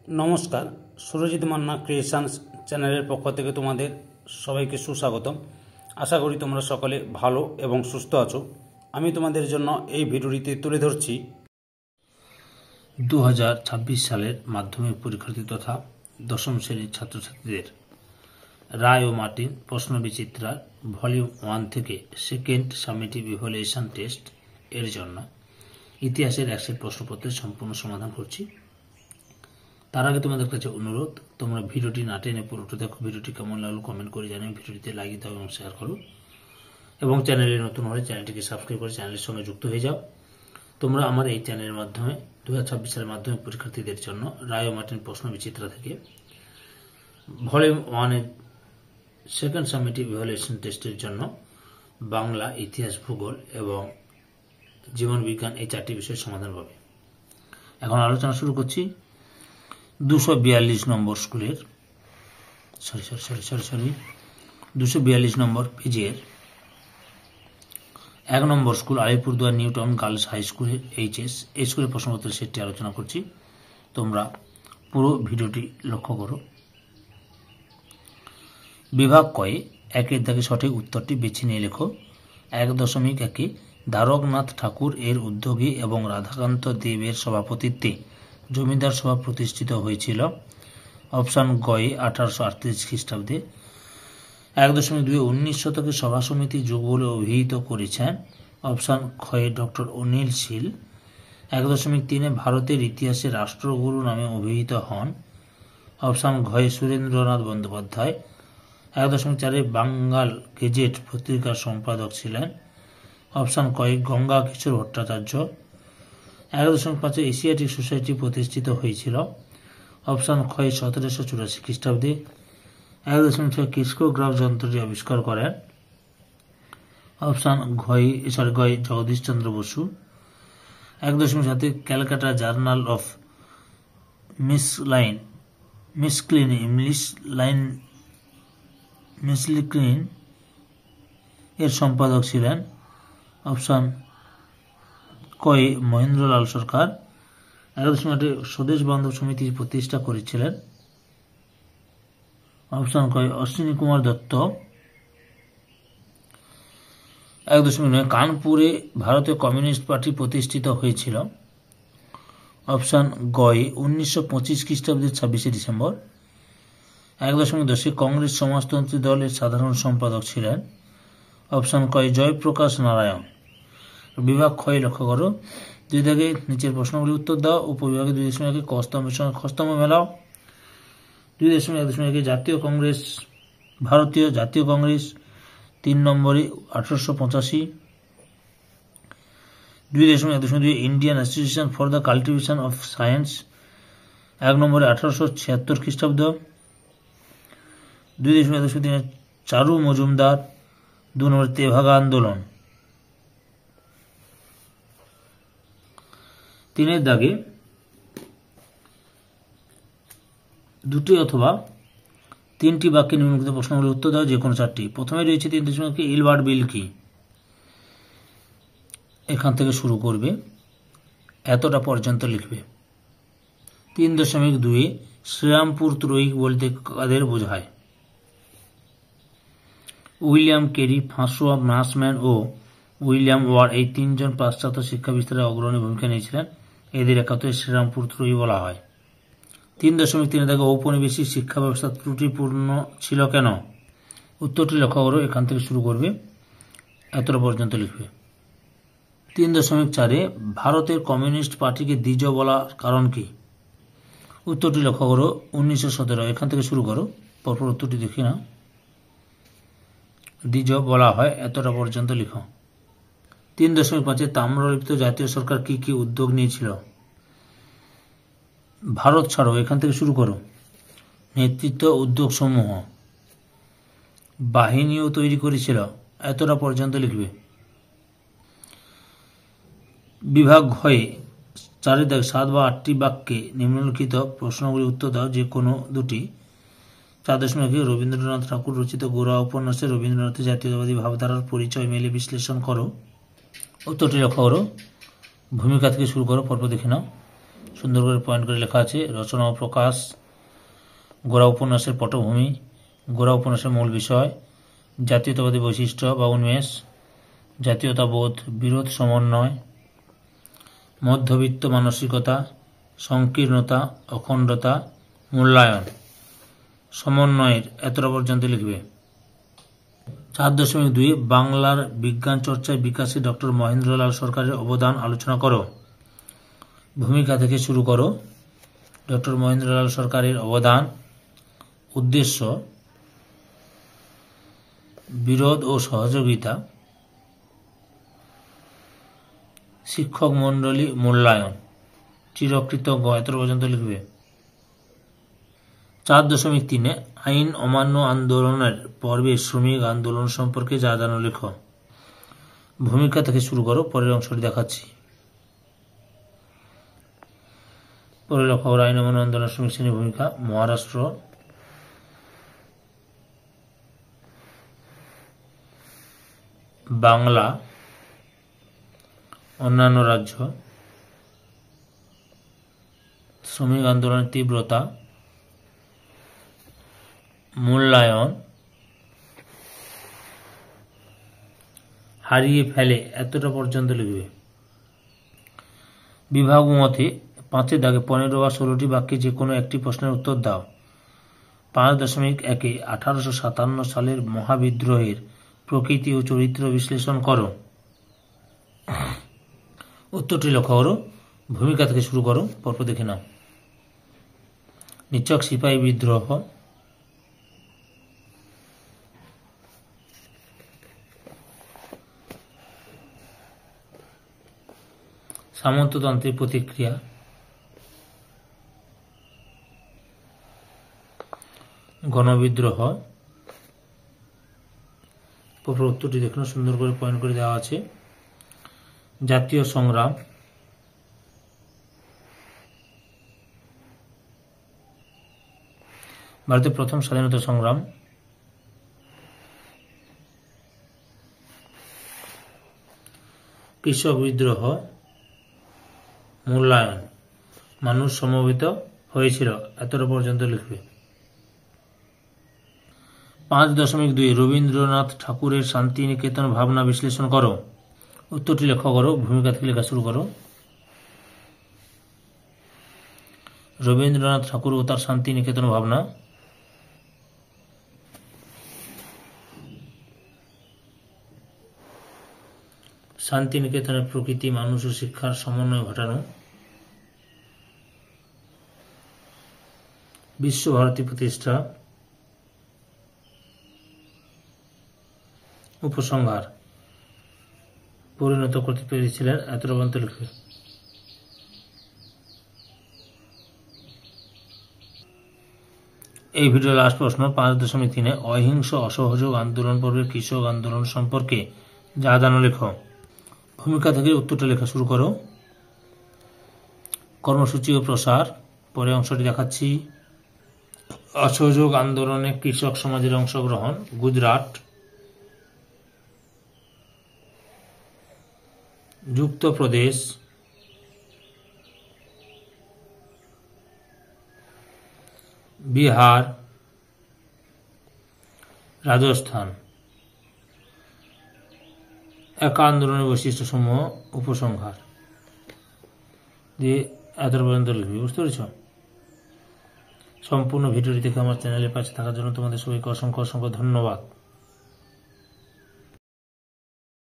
নমস্কার, সুরজিৎ মান্না ক্রিয়েশনস চ্যানেলের পক্ষ থেকে তোমাদের সবাইকে সুস্বাগতম। আশা করি তোমরা সকলে ভালো এবং সুস্থ আছো। আমি তোমাদের জন্য এই ভিডিওটিতে তুলে ধরছি 2026 সালের মাধ্যমিক পরীক্ষার্থী তথা দশম শ্রেণীর ছাত্রছাত্রীদের রায় ও মার্টিন প্রশ্ন বিচিত্রার ভলিউম 1 থেকে সেকেন্ড সামেটিভ ইভ্যালুয়েশন টেস্ট এর জন্য ইতিহাসের 100 প্রশ্নপত্রের সম্পূর্ণ সমাধান করছি। তার আগে তোমাদের কাছে অনুরোধ, তোমরা ভিডিওটি না টেনে পুরোটা দেখো। ভিডিওটি কেমন লাগলো কমেন্ট করে জানিয়ে ভিডিওটিতে লাইক দাও এবং শেয়ার করো, এবং চ্যানেলে নতুন হলে চ্যানেলটিকে সাবস্ক্রাইব করে চ্যানেলের সঙ্গে যুক্ত হয়ে যাও। তোমরা আমার এই চ্যানেলের মাধ্যমে 2026 সালের মাধ্যমিক পরীক্ষার্থীদের জন্য রায় ও মার্টিন প্রশ্ন বিচিত্রা থেকে ভলিউম 1 এর সেকেন্ড সামেটিভ ইভ্যালুয়েশন টেস্টের জন্য বাংলা, ইতিহাস, ভূগোল এবং জীবন বিজ্ঞান এই 4টি বিষয়ের সমাধান পাবে। এখন আলোচনা শুরু করছি 242 নম্বর স্কুলের 242 নম্বর পেজের 1 নম্বর school Alipurduar Newtown girls high স্কুলের এইচএস এই স্কুলের প্রশ্নপত্রের সেটটি আলোচনা করছি। তোমরা পুরো ভিডিওটি লক্ষ্য করো। বিভাগ কয়ে 1 দাগে সঠিক উত্তরটি বেছে নিয়ে লেখো। 1.1 দ্বারকনাথ ঠাকুর এর উদ্যোগে এবং রাধাকান্ত দেবের সভাপতিত্বে জমিদার সভা প্রতিষ্ঠিত হয়েছিল। অপশান গয়ে 1838 খ্রিস্টাব্দে। 1.2 19 শতকে সভা সমিতি যুগ বলে অভিহিত করেছেন। অপশান খয়ে ডক্টর অনিল শীল। 1.3 ভারতের ইতিহাসে রাষ্ট্রগুরু নামে অভিহিত হন। অপশান ঘয়ে সুরেন্দ্রনাথ বন্দ্যোপাধ্যায়। 1.4 বাঙ্গাল গেজেট পত্রিকার সম্পাদক ছিলেন। অপশান কয়ে গঙ্গা কিশোর ভট্টাচার্য। 1.5 এশিয়াটিক সোসাইটি প্রতিষ্ঠিত হয়েছিল। অপশান ক্ষয় 1784 খ্রিস্টাব্দে। 1.6 কিস্কোগ্রাফ যন্ত্রটি আবিষ্কার করেন। অপশান গয় জগদীশ চন্দ্র বসু। 1.7 ক্যালকাটা জার্নাল অফ মিসলিক্লিন এর সম্পাদক ছিলেন। অপশান কয়ে মহেন্দ্রলাল সরকার। 1.8 স্বদেশ বান্ধব সমিতি প্রতিষ্ঠা করেছিলেন। অপশান কয়ে অশ্বিনী কুমার দত্ত। 1.9 কানপুরে ভারতীয় কমিউনিস্ট পার্টি প্রতিষ্ঠিত হয়েছিল। অপশান গয়ে 1925 খ্রিস্টাব্দের 26 ডিসেম্বর। 1.10 কংগ্রেস সমাজতন্ত্রী দলের সাধারণ সম্পাদক ছিলেন। অপশান কয়ে জয়প্রকাশ নারায়ণ। বিভাগ ক্ষয় লক্ষ্য করো। 2 দাগে নিচের প্রশ্নগুলি উত্তর দাও। উপবিভাগে 2.1 কস্তম্ভের সঙ্গে খস্তম্ভ মেলাও। 2.1 জাতীয় কংগ্রেস, ভারতীয় জাতীয় কংগ্রেস 3 নম্বরে 1885। 2.1 Indian association for the cultivation of science 1 নম্বরে 1876 খ্রিস্টাব্দ। 2.1 চারু মজুমদার 2 নম্বরে তেভাগা আন্দোলন। 3 দাগে 2টি অথবা 3টি বাক্যে নিম্নলিখিত প্রশ্নগুলির উত্তর দাও, যে কোনো 4টি। প্রথমে রয়েছে 3.1 ইলবার্ট বিল কি? এখান থেকে শুরু করবে, এতটা পর্যন্ত লিখবে। 3.2 শ্রীরামপুর ত্রয়ী বলতে কাদের বোঝায়? উইলিয়াম কেরি, ফ্রাঁসোয়া মার্শম্যান ও উইলিয়াম ওয়ার এই 3 জন পাশ্চাত্য শিক্ষা বিস্তারে অগ্রণী ভূমিকা নিয়েছিলেন। এদের একাত্তরে শ্রীরামপুর ত্রয়ী বলা হয়। 3.3 দাগে ঔপনিবেশিক শিক্ষা ব্যবস্থা ত্রুটিপূর্ণ ছিল কেন? উত্তরটি লক্ষ্য করো, এখান থেকে শুরু করবে, এতটা পর্যন্ত লিখবে। 3.4 ভারতের কমিউনিস্ট পার্টিকে দ্বিজ বলার কারণ কি? উত্তরটি লক্ষ্য করো, 1917। এখান থেকে শুরু করো, পরপর উত্তরটি দেখি না। দ্বিজ বলা হয়, এতটা পর্যন্ত লিখো। 3.5 তাম্রলিপ্ত জাতীয় সরকার কি কি উদ্যোগ নিয়েছিল? ভারত ছাড়ো, এখান থেকে শুরু করো। নেতৃত্ব উদ্যোগ সমূহ, বাহিনীও তৈরি করেছিল, এতটা পর্যন্ত লিখবে। বিভাগ ঘয়ে 4 দাগে 7 বা 8টি বাক্যে নিম্নলিখিত প্রশ্নগুলির উত্তর দাও, যে কোনো 2টি। 4.1 রবীন্দ্রনাথ ঠাকুর রচিত গোরা উপন্যাসে রবীন্দ্রনাথের জাতীয়তাবাদী ভাবধারার পরিচয় মেলে বিশ্লেষণ করো। উত্তরটি লক্ষ্য করো, ভূমিকা থেকে শুরু করো, পরপর দেখে নাও। সুন্দর করে পয়েন্ট করে লেখা আছে। রচনা ও প্রকাশ, গোরা উপন্যাসের পটভূমি, গোরা উপন্যাসের মূল বিষয়, জাতীয়তাবাদী বৈশিষ্ট্য বা উন্মেষ, জাতীয়তাবোধ, বিরোধ সমন্বয়, মধ্যবিত্ত মানসিকতা, সংকীর্ণতা, অখণ্ডতা, মূল্যায়ন। সমন্বয়ের এতটা পর্যন্ত লিখবে। 4.2 বাংলার বিজ্ঞান চর্চায় বিকাশে ডক্টর মহেন্দ্রলাল সরকারের অবদান আলোচনা করো। ভূমিকা থেকে শুরু করো। ডক্টর মহেন্দ্রলাল সরকারের অবদান, উদ্দেশ্য, বিরোধ ও সহযোগিতা, শিক্ষক মণ্ডলী মূল্যায়ন, চিরকৃতজ্ঞ। এতটা পর্যন্ত লিখবে। 4.3 আইন অমান্য আন্দোলনের পর্বে শ্রমিক আন্দোলন সম্পর্কে যা জানো লেখো। ভূমিকা থেকে শুরু করো, পরের অংশটি দেখাচ্ছি। পরে লেখা হলো আইন অমান্য আন্দোলন শ্রমিক শ্রেণীর ভূমিকা, মহারাষ্ট্র, বাংলা, অন্যান্য রাজ্য, শ্রমিক আন্দোলনের তীব্রতা, মূল্যায়ন, হারিয়ে ফেলে। এতটা পর্যন্ত লিখবে। বিভাগ মতে 5 দাগে 15 বা 16টি বাক্যে যে কোনো একটি প্রশ্নের উত্তর দাও। 5.1 1857 সালের মহাবিদ্রোহের প্রকৃতি ও চরিত্র বিশ্লেষণ করো। উত্তরটি লক্ষ্য করো। ভূমিকা থেকে শুরু করো, পরপর দেখে নাও। নিছক সিপাহী বিদ্রোহ, সামন্ততন্ত্রের প্রতিক্রিয়া, গণবিদ্রোহ। পরপর উত্তরটি দেখুন, সুন্দর করে পয়েন্ট করে দেওয়া আছে। জাতীয় সংগ্রাম, ভারতের প্রথম স্বাধীনতা সংগ্রাম, কৃষক বিদ্রোহ, মূল্যায়ন, মানুষ সমবেত হয়েছিল। এতটা পর্যন্ত লিখবে। 5.2 রবীন্দ্রনাথ ঠাকুরের শান্তিনিকেতন ভাবনা বিশ্লেষণ করো। উত্তরটি লেখা করো। ভূমিকা থেকে লেখা শুরু করো। রবীন্দ্রনাথ ঠাকুর ও তার শান্তিনিকেতন ভাবনা। শান্তিনিকেতনের প্রকৃতি, মানুষ ও শিক্ষার সমন্বয় ঘটানো। বিশ্বভারতী প্রতিষ্ঠা। উপসংহার, পরিণত করতে পেরেছিলেন। এতটা পর্যন্ত লিখবে। এই ভিডিওর লাস্ট প্রশ্ন 5.3 অহিংস অসহযোগ আন্দোলন পর্বের কৃষক আন্দোলন সম্পর্কে যা জানো লেখো। ভূমিকা থেকে উত্তরটা লেখা শুরু করো। কর্মসূচি ও প্রসার, পরে অংশটি দেখাচ্ছি। অসহযোগ আন্দোলনে কৃষক সমাজের অংশগ্রহণ, গুজরাট, যুক্তপ্রদেশ, বিহার, রাজস্থান। একা আন্দোলনের বৈশিষ্ট্যসমূহ, উপসংহার দিয়ে এত পর্যন্ত লিখবি। বুঝতে পেরেছ? সম্পূর্ণ ভিডিওটি দেখে আমার চ্যানেলের পাশে থাকার জন্য তোমাদের সবাইকে অসংখ্য অসংখ্য ধন্যবাদ।